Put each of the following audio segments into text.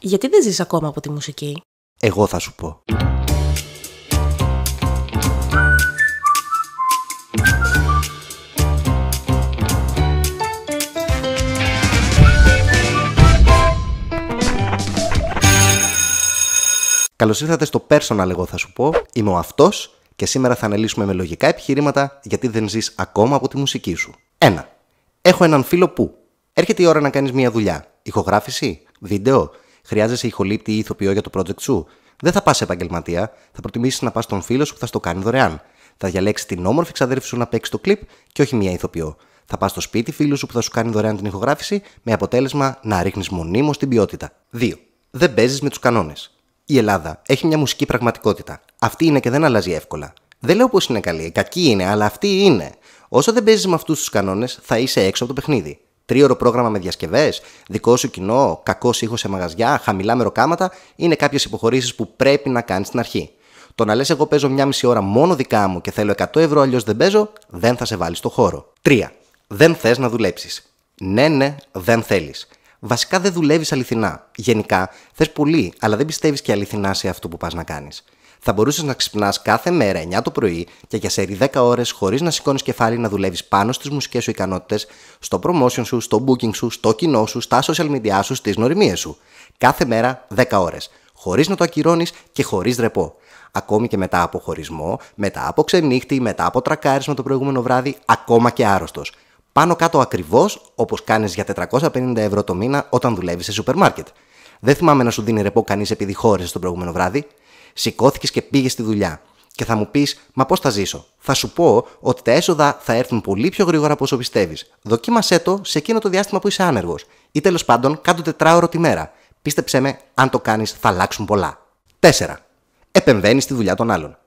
Γιατί δεν ζεις ακόμα από τη μουσική? Εγώ θα σου πω. Καλώς ήρθατε στο Personal, εγώ θα σου πω. Είμαι ο αυτός και σήμερα θα αναλύσουμε με λογικά επιχειρήματα γιατί δεν ζεις ακόμα από τη μουσική σου. 1. Έχω έναν φίλο που έρχεται η ώρα να κάνεις μια δουλειά. Ηχογράφηση, βίντεο, χρειάζεσαι ηχολήπτη ή ηθοποιό για το project σου. Δεν θα πας σε επαγγελματία, θα προτιμήσεις να πας στον φίλο σου που θα στο κάνει δωρεάν. Θα διαλέξεις την όμορφη ξαδέρφη σου να παίξει το κλιπ και όχι μια ηθοποιό. Θα πας στο σπίτι φίλου σου που θα σου κάνει δωρεάν την ηχογράφηση με αποτέλεσμα να ρίχνεις μονίμως την ποιότητα. 2. Δεν παίζεις με τους κανόνες. Η Ελλάδα έχει μια μουσική πραγματικότητα. Αυτή είναι και δεν αλλάζει εύκολα. Δεν λέω πως είναι καλή, κακή είναι, αλλά αυτή είναι. Όσο δεν παίζεις με αυτούς τους κανόνες, θα είσαι έξω από το παιχνίδι. 3ωρο πρόγραμμα με διασκευές, δικό σου κοινό, κακός ήχος σε μαγαζιά, χαμηλά μεροκάματα είναι κάποιες υποχωρήσεις που πρέπει να κάνεις στην αρχή. Το να λες εγώ παίζω μια μισή ώρα μόνο δικά μου και θέλω 100 ευρώ αλλιώς δεν παίζω, δεν θα σε βάλει στο χώρο. 3. Δεν θες να δουλέψεις. Ναι, δεν θέλεις. Βασικά δεν δουλεύεις αληθινά. Γενικά θες πολύ, αλλά δεν πιστεύεις και αληθινά σε αυτό που πας να κάνεις. Θα μπορούσες να ξυπνάς κάθε μέρα 9 το πρωί και για σερί 10 ώρες χωρίς να σηκώνεις κεφάλι να δουλεύεις πάνω στις μουσικές σου ικανότητες, στο promotion σου, στο booking σου, στο κοινό σου, στα social media σου, στις γνωριμίες σου. Κάθε μέρα 10 ώρες. Χωρίς να το ακυρώνεις και χωρίς ρεπό. Ακόμη και μετά από χωρισμό, μετά από ξενύχτη, μετά από τρακάρισμα το προηγούμενο βράδυ, ακόμα και άρρωστος. Πάνω κάτω ακριβώς όπως κάνεις για 450 ευρώ το μήνα όταν δουλεύεις σε σούπερ μάρκετ. Δεν θυμάμαι να σου δίνει ρεπό κανείς επειδή χώρισες το προηγούμενο βράδυ. Σηκώθηκες και πήγες στη δουλειά. Και θα μου πεις, μα πώς θα ζήσω? Θα σου πω ότι τα έσοδα θα έρθουν πολύ πιο γρήγορα από όσο πιστεύεις. Δοκίμασέ το σε εκείνο το διάστημα που είσαι άνεργος. Ή τέλος πάντων, κάτω 4ωρο τη μέρα. Πίστεψέ με, αν το κάνεις, θα αλλάξουν πολλά. 4. Επεμβαίνεις στη δουλειά των άλλων.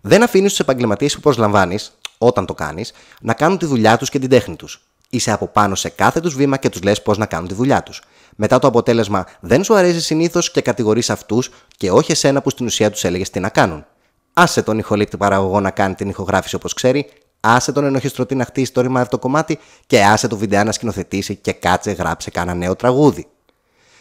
Δεν αφήνεις τους επαγγελματίες που προσλαμβάνεις, όταν το κάνεις, να κάνουν τη δουλειά τους και την τέχνη τους. Είσαι από πάνω σε κάθε τους βήμα και τους λες πώς να κάνουν τη δουλειά τους. Μετά το αποτέλεσμα δεν σου αρέσει συνήθως και κατηγορείς αυτούς και όχι εσένα που στην ουσία τους έλεγες τι να κάνουν. Άσε τον ηχολήπτη παραγωγό να κάνει την ηχογράφηση όπως ξέρει, άσε τον ενοχιστρωτή να χτίσει το ρημάδι το κομμάτι και άσε το βιντεά να σκηνοθετήσει και κάτσε γράψε κάνα νέο τραγούδι.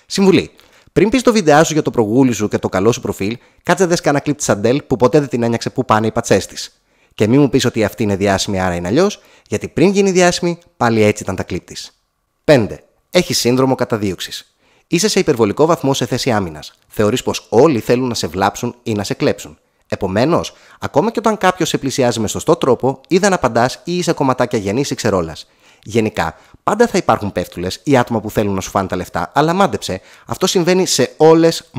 Συμβουλή. Πριν πεις το βιντεά σου για το προγούλι σου και το καλό σου προφίλ, κάτσε δες κάνα κλιπ της Αντέλ που ποτέ δεν την ένιαξε που πάνε οι πατσές της. Και μην μου πεις ότι αυτή είναι διάσημη, άρα είναι αλλιώς, γιατί πριν γίνει διάσημη, πάλι έτσι ήταν τα κλιπ της. 5. Έχει σύνδρομο καταδίωξης. Είσαι σε υπερβολικό βαθμό σε θέση άμυνας. Θεωρείς πως όλοι θέλουν να σε βλάψουν ή να σε κλέψουν. Επομένως, ακόμα και όταν κάποιος σε πλησιάζει με σωστό τρόπο, ή δεν απαντάς ή είσαι κομματάκια γεννής ή ξερόλας. Γενικά, πάντα θα υπάρχουν πέφτουλες ή άτομα που θέλουν να σου φάνε τα λεφτά, αλλά μάντεψε, αυτό συμβαίνει σε όλες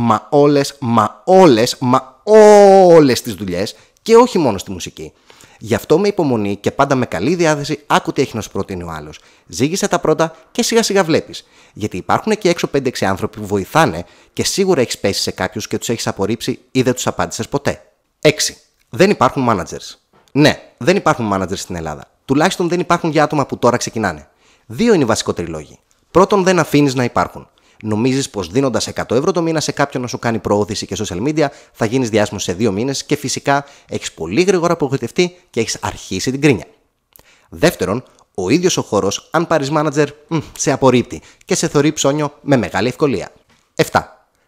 τις δουλειές και όχι μόνο στη μουσική. Γι' αυτό με υπομονή και πάντα με καλή διάθεση, άκου τι έχει να σου προτείνει ο άλλος. Ζήγησε τα πρώτα και σιγά σιγά βλέπεις. Γιατί υπάρχουν εκεί έξω 5-6 άνθρωποι που βοηθάνε και σίγουρα έχεις πέσει σε κάποιους και τους έχεις απορρίψει ή δεν τους απάντησες ποτέ. 6. Δεν υπάρχουν managers. Ναι, δεν υπάρχουν managers στην Ελλάδα. Τουλάχιστον δεν υπάρχουν για άτομα που τώρα ξεκινάνε. 2 είναι οι βασικότεροι λόγοι. Πρώτον, δεν αφήνεις να υπάρχουν. Νομίζεις πως δίνοντας 100 ευρώ το μήνα σε κάποιον να σου κάνει προώθηση και social media θα γίνεις διάσημος σε 2 μήνες και φυσικά έχεις πολύ γρήγορα απογοητευτεί και έχεις αρχίσει την κρίνια. Δεύτερον, ο ίδιος ο χώρος, αν πάρεις manager, σε απορρίπτει και σε θεωρεί ψώνιο με μεγάλη ευκολία. 7.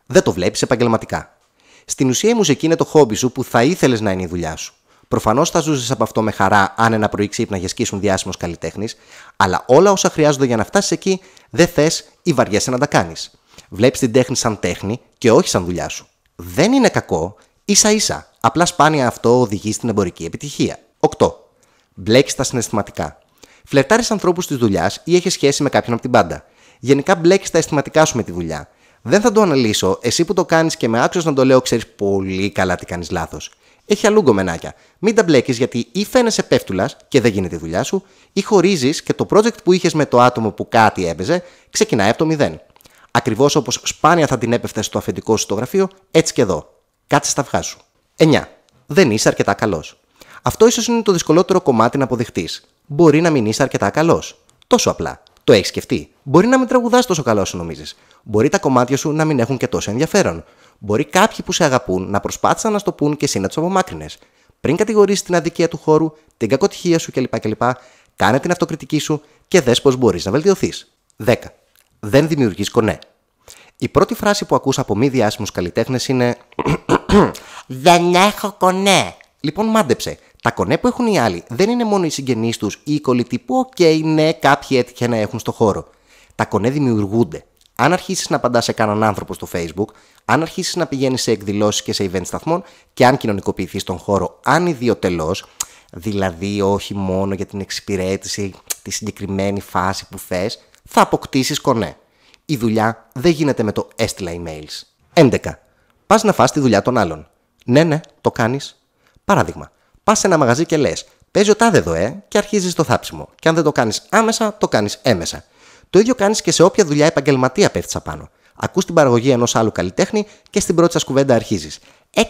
Δεν το βλέπεις επαγγελματικά. Στην ουσία η μουσική είναι το χόμπι σου που θα ήθελες να είναι η δουλειά σου. Προφανώς θα ζούσες από αυτό με χαρά αν ένα πρωί ξύπναγες και ήσουν διάσημος καλλιτέχνης, αλλά όλα όσα χρειάζονται για να φτάσεις εκεί δεν θες ή βαριέσαι να τα κάνεις. Βλέπεις την τέχνη σαν τέχνη και όχι σαν δουλειά σου. Δεν είναι κακό, ίσα-ίσα. Απλά σπάνια αυτό οδηγεί στην εμπορική επιτυχία. 8. Μπλέκεις τα συναισθηματικά. Φλερτάρεις ανθρώπους της δουλειάς ή έχεις σχέση με κάποιον από την μπάντα. Γενικά μπλέκεις τα αισθηματικά σου με τη δουλειά. Δεν θα το αναλύσω, εσύ που το κάνεις και με άξιος να το λέω ξέρεις πολύ καλά τι κάνεις λάθος. Έχει αλλού γκομενάκια. Μην τα μπλέκεις γιατί ή φαίνεσαι πέφτουλας και δεν γίνεται η δουλειά σου, ή χωρίζεις και το project που είχες με το άτομο που κάτι έπαιζε ξεκινάει από το 0. Ακριβώς όπως σπάνια θα την έπεφτες στο αφεντικό σου στο γραφείο, έτσι και εδώ. Κάτσε στα αυγά σου. 9. Δεν είσαι αρκετά καλός. Αυτό ίσως είναι το δυσκολότερο κομμάτι να αποδεχτείς. Μπορεί να μην είσαι αρκετά καλός. Τόσο απλά. Το έχεις σκεφτεί. Μπορεί να μην τραγουδάς τόσο καλά όσο νομίζεις. Μπορεί τα κομμάτια σου να μην έχουν και τόσο ενδιαφέρον. Μπορεί κάποιοι που σε αγαπούν να προσπάθησαν να στο πούν και εσύ να τους απομάκρυνες. Πριν κατηγορήσεις την αδικία του χώρου, την κακοτυχία σου κλπ. Κάνε την αυτοκριτική σου και δες πώς μπορείς να βελτιωθείς. 10. Δεν δημιουργείς κονέ. Η πρώτη φράση που ακούσα από μη διάσημους καλλιτέχνες είναι «Δεν έχω κονέ». Λοιπόν, μάντεψε. Τα κονέ που έχουν οι άλλοι δεν είναι μόνο οι συγγενείς τους ή οι κολλητοί που, ναι, κάποιοι έτυχε να έχουν στο χώρο. Τα κονέ δημιουργούνται. Αν αρχίσεις να απαντάς σε κανέναν άνθρωπο στο Facebook, αν αρχίσεις να πηγαίνεις σε εκδηλώσεις και σε event σταθμών και αν κοινωνικοποιηθείς τον χώρο ανιδιοτελώς, δηλαδή όχι μόνο για την εξυπηρέτηση τη συγκεκριμένη φάση που θες, θα αποκτήσεις κονέ. Η δουλειά δεν γίνεται με το έστειλα emails. 11. Πας να φας τη δουλειά των άλλων. Ναι, το κάνεις. Παράδειγμα, πας σε ένα μαγαζί και λες, παίζει ο τάδε εδώ, και αρχίζεις το θάψιμο. Και αν δεν το κάνεις άμεσα, το κάνεις έμεσα. Το ίδιο κάνεις και σε όποια δουλειά επαγγελματία πέφτεις απάνω. Ακούς την παραγωγή ενός άλλου καλλιτέχνη και στην πρώτη σας κουβέντα αρχίζεις.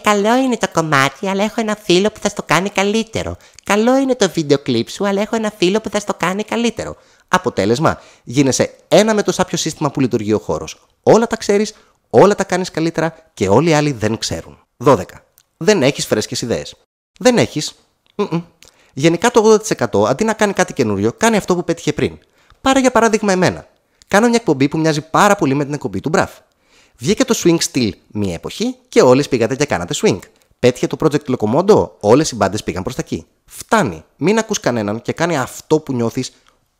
Καλό είναι το κομμάτι, αλλά έχω ένα φίλο που θα στο κάνει καλύτερο. Καλό είναι το βίντεο κλιπ σου, αλλά έχω ένα φίλο που θα στο κάνει καλύτερο. Αποτέλεσμα, γίνεσαι ένα με το σάπιο σύστημα που λειτουργεί ο χώρος. Όλα τα ξέρεις, όλα τα κάνεις καλύτερα και όλοι οι άλλοι δεν ξέρουν. 12. Δεν έχεις φρέσκες ιδέες. Δεν έχεις. Γενικά το 80% αντί να κάνει κάτι καινούριο, κάνει αυτό που πέτυχε πριν. Πάρε για παράδειγμα εμένα. Κάνω μια εκπομπή που μοιάζει πάρα πολύ με την εκπομπή του Μπραφ. Βγήκε το swing style μία εποχή και όλες πήγατε και κάνατε swing. Πέτυχε το project Locomondo, όλες οι μπάντες πήγαν προς τα εκεί. Φτάνει. Μην ακούς κανέναν και κάνει αυτό που νιώθεις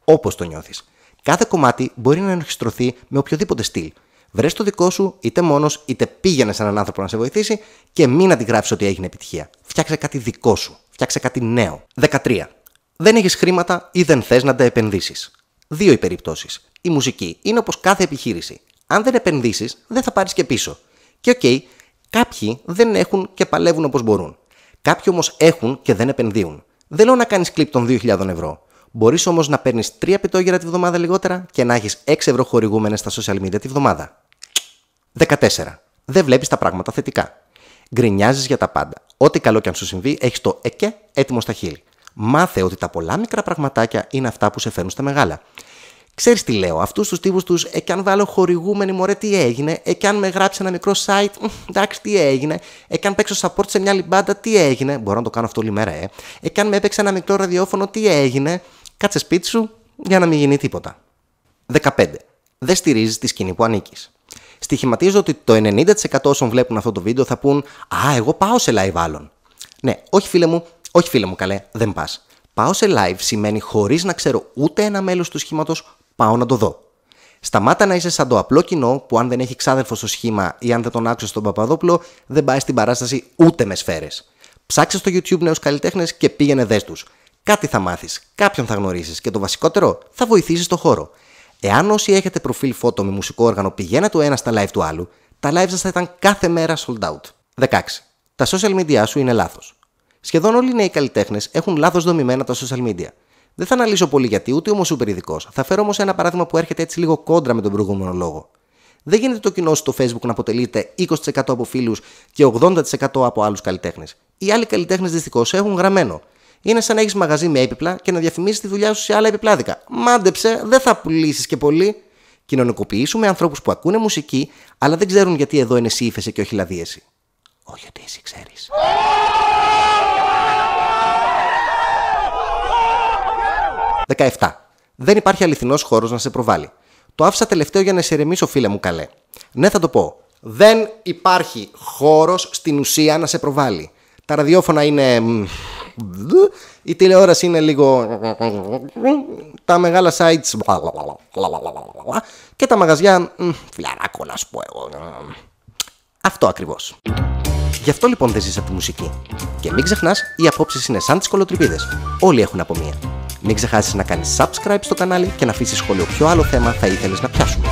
όπως το νιώθεις. Κάθε κομμάτι μπορεί να ενορχιστρωθεί με οποιοδήποτε στυλ. Βρες το δικό σου, είτε μόνος, είτε πήγαινε σε έναν άνθρωπο να σε βοηθήσει και μην αντιγράψεις ότι έγινε επιτυχία. Φτιάξε κάτι δικό σου. Φτιάξε κάτι νέο. 13. Δεν έχεις χρήματα ή δεν θες να τα επενδύσεις. Δύο οι περιπτώσεις. Η μουσική είναι όπως κάθε επιχείρηση. Αν δεν επενδύσεις, δεν θα πάρεις και πίσω. Και κάποιοι δεν έχουν και παλεύουν όπως μπορούν. Κάποιοι όμως έχουν και δεν επενδύουν. Δεν λέω να κάνεις κλιπ των 2.000 ευρώ. Μπορείς όμως να παίρνεις 3 πιτόγυρα τη βδομάδα λιγότερα και να έχεις 6 ευρώ χορηγούμενες στα social media τη βδομάδα. 14. Δεν βλέπεις τα πράγματα θετικά. Γκρινιάζεις για τα πάντα. Ό,τι καλό και αν σου συμβεί, έχεις το εκέ έτοιμο στα χείλη. Μάθε ότι τα πολλά μικρά πραγματάκια είναι αυτά που σε φέρνουν στα μεγάλα. Ξέρεις τι λέω, αυτούς τους τύπους τους, κι αν βάλω χορηγούμενη μωρέ τι έγινε, κι αν με γράψει ένα μικρό site, εντάξει τι έγινε, κι αν παίξω support σε μια άλλη μπάντα τι έγινε, μπορώ να το κάνω αυτό όλη μέρα, κι αν με έπαιξε ένα μικρό ραδιόφωνο τι έγινε, κάτσε σπίτι σου για να μην γίνει τίποτα. 15. Δεν στηρίζεις τη σκηνή που ανήκεις. Στοιχηματίζω ότι το 90% όσων βλέπουν αυτό το βίντεο θα πούν «Α, εγώ πάω σε live άλλων». Ναι, όχι φίλε μου καλέ, δεν πας. Πάω σε live σημαίνει χωρίς να ξέρω ούτε ένα μέλος του σχήματος, πάω να το δω. Σταμάτα να είσαι σαν το απλό κοινό που αν δεν έχει ξάδερφο στο σχήμα ή αν δεν τον άκουσες στον Παπαδόπουλο, δεν πάει στην παράσταση ούτε με σφαίρες. Ψάξε στο YouTube νέους καλλιτέχνες και πήγαινε δες τους. Κάτι θα μάθεις, κάποιον θα γνωρίσεις και το βασικότερο, θα βοηθήσεις το χώρο. Εάν όσοι έχετε προφίλ φώτο με μουσικό όργανο πηγαίνετε ο ένας στα live του άλλου, τα live σας θα ήταν κάθε μέρα sold out. 16. Τα social media σου είναι λάθος. Σχεδόν όλοι οι νέοι καλλιτέχνες έχουν λάθος δομημένα τα social media. Δεν θα αναλύσω πολύ γιατί, ούτε όμως σούπερ ειδικός. Θα φέρω όμως ένα παράδειγμα που έρχεται έτσι λίγο κόντρα με τον προηγούμενο λόγο. Δεν γίνεται το κοινό σου στο Facebook να αποτελείται 20% από φίλους και 80% από άλλους καλλιτέχνες. Οι άλλοι καλλιτέχνες δυστυχώς έχουν γραμμένο. Είναι σαν να έχεις μαγαζί με έπιπλα και να διαφημίσεις τη δουλειά σου σε άλλα επιπλάδικα. Μάντεψε, δεν θα πουλήσεις και πολύ. Κοινωνικοποιήσουμε με ανθρώπους που ακούνε μουσική, αλλά δεν ξέρουν γιατί εδώ είναι εσύ ύφεσαι και όχι λαδίεση. Όχι ότι εσύ ξέρεις. «17. Δεν υπάρχει αληθινός χώρος να σε προβάλλει. Το άφησα τελευταίο για να σε ηρεμήσω, φίλε μου καλέ. Ναι, θα το πω. Δεν υπάρχει χώρος στην ουσία να σε προβάλλει. Τα ραδιόφωνα είναι. Η τηλεόραση είναι λίγο. Τα μεγάλα sites. Και τα μαγαζιά. Φιλαράκο, να σου πω εγώ. Αυτό ακριβώς. Γι' αυτό λοιπόν δεν ζεις από τη μουσική. Και μην ξεχνάς, οι απόψεις είναι σαν τις κολοτρυπίδες. Όλοι έχουν από μία. Μην ξεχάσεις να κάνεις subscribe στο κανάλι και να αφήσεις σχόλιο ποιο άλλο θέμα θα ήθελες να πιάσουμε.